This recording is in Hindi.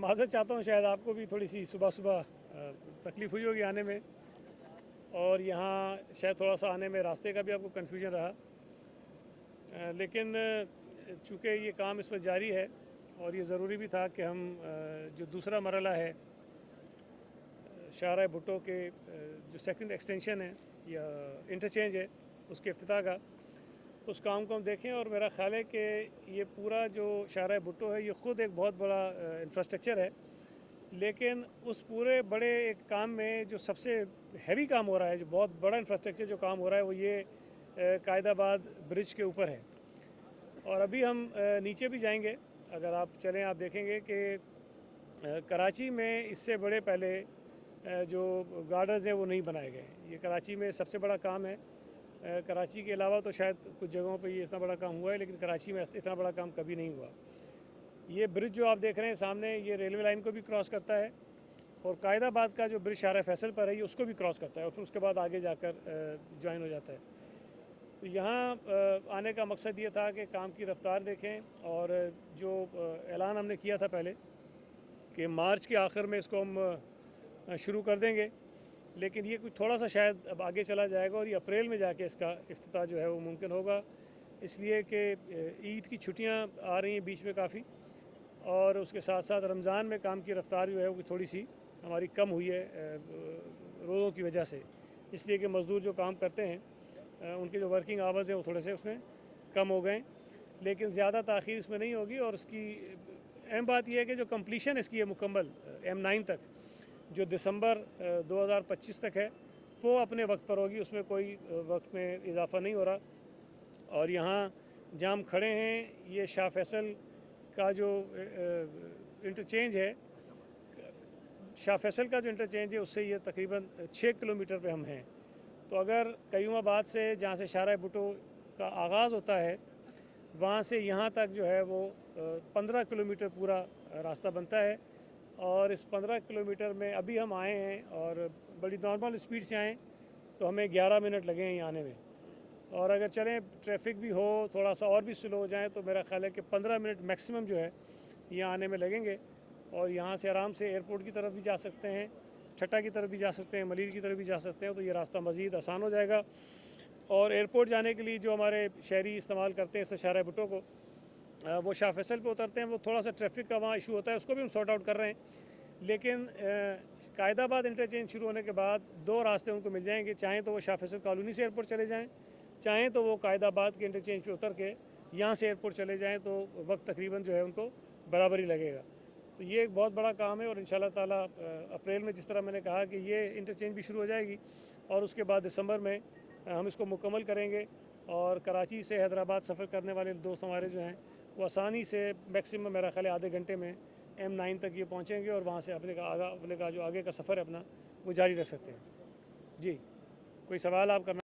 माज़रत चाहता हूँ, शायद आपको भी थोड़ी सी सुबह सुबह तकलीफ़ हुई होगी आने में, और यहाँ शायद थोड़ा सा आने में रास्ते का भी आपको कन्फ्यूजन रहा। लेकिन चूँकि ये काम इस वक्त जारी है और ये ज़रूरी भी था कि हम जो दूसरा मरला है शाहराह भुट्टो के जो सेकंड एक्सटेंशन है या इंटरचेंज है उसके इफ्तिताह का, उस काम को हम देखें। और मेरा ख़्याल है कि ये पूरा जो शाहराह भुट्टो है ये ख़ुद एक बहुत बड़ा इंफ्रास्ट्रक्चर है, लेकिन उस पूरे बड़े एक काम में जो सबसे हैवी काम हो रहा है, जो बहुत बड़ा इंफ्रास्ट्रक्चर जो काम हो रहा है, वो ये कायदाबाद ब्रिज के ऊपर है। और अभी हम नीचे भी जाएंगे, अगर आप चलें आप देखेंगे कि कराची में इससे बड़े पहले जो गार्डर्स हैं वो नहीं बनाए गए। ये कराची में सबसे बड़ा काम है। कराची के अलावा तो शायद कुछ जगहों पे ये इतना बड़ा काम हुआ है, लेकिन कराची में इतना बड़ा काम कभी नहीं हुआ। ये ब्रिज जो आप देख रहे हैं सामने, ये रेलवे लाइन को भी क्रॉस करता है, और कायदाबाद का जो ब्रिज शाहराह फैसल पर है ये उसको भी क्रॉस करता है, और फिर उसके बाद आगे जाकर ज्वाइन हो जाता है। तो यहाँ आने का मकसद ये था कि काम की रफ्तार देखें, और जो ऐलान हमने किया था पहले कि मार्च के आखिर में इसको हम शुरू कर देंगे, लेकिन ये कुछ थोड़ा सा शायद अब आगे चला जाएगा, और ये अप्रैल में जाके इसका इफ्तिताह जो है वो मुमकिन होगा, इसलिए कि ईद की छुट्टियाँ आ रही हैं बीच में काफ़ी, और उसके साथ साथ रमज़ान में काम की रफ्तार जो है वो थोड़ी सी हमारी कम हुई है रोज़ों की वजह से, इसलिए कि मज़दूर जो काम करते हैं उनके जो वर्किंग आवर्स हैं वो थोड़े से उसमें कम हो गए। लेकिन ज़्यादा ताख़ीर इसमें नहीं होगी, और इसकी अहम बात यह है कि जो कंप्लीशन इसकी है मुकम्मल M9 तक, जो दिसंबर 2025 तक है, वो अपने वक्त पर होगी, उसमें कोई वक्त में इजाफ़ा नहीं हो रहा। और यहाँ जहाँ हम खड़े हैं, ये शाह फैसल का जो इंटरचेंज है, शाह फैसल का जो इंटरचेंज है उससे ये तकरीबन 6 किलोमीटर पे हम हैं। तो अगर कयूमाबाद से, जहाँ से शाहराह भुट्टो का आगाज़ होता है, वहाँ से यहाँ तक जो है वो 15 किलोमीटर पूरा रास्ता बनता है। और इस 15 किलोमीटर में अभी हम आए हैं, और बड़ी नॉर्मल स्पीड से आएँ तो हमें 11 मिनट लगे हैं यहाँ आने में, और अगर चलें ट्रैफिक भी हो थोड़ा सा और भी स्लो हो जाए तो मेरा ख्याल है कि 15 मिनट मैक्सिमम जो है यहाँ आने में लगेंगे। और यहाँ से आराम से एयरपोर्ट की तरफ भी जा सकते हैं, ठट्टा की तरफ भी जा सकते हैं, मलिर की तरफ भी जा सकते हैं, तो ये रास्ता मज़ीद आसान हो जाएगा। और एयरपोर्ट जाने के लिए जो हमारे शहरी इस्तेमाल करते हैं शाहराह भुट्टो को, वो शाह फैसल पे उतरते हैं, वो थोड़ा सा ट्रैफिक का वहाँ इशू होता है, उसको भी हम सॉर्ट आउट कर रहे हैं। लेकिन कायदाबाद इंटरचेंज शुरू होने के बाद 2 रास्ते उनको मिल जाएंगे, चाहें तो वो शाह फैसल कॉलोनी से एयरपोर्ट चले जाएँ, चाहें तो वो कायदाबाद के इंटरचेंज पे उतर के यहाँ से एयरपोर्ट चले जाएँ, तो वक्त तकरीबन जो है उनको बराबर ही लगेगा। तो ये एक बहुत बड़ा काम है, और इंशाल्लाह ताला अप्रैल में, जिस तरह मैंने कहा कि ये इंटरचेंज भी शुरू हो जाएगी, और उसके बाद दिसंबर में हम इसको मुकम्मल करेंगे, और कराची से हैदराबाद सफ़र करने वाले दोस्त हमारे जो हैं वो आसानी से मैक्सिमम मेरा ख्याल है आधे घंटे में M9 तक ये पहुँचेंगे, और वहाँ से अपने का जो आगे का सफ़र है अपना वो जारी रख सकते हैं। जी, कोई सवाल आप करना?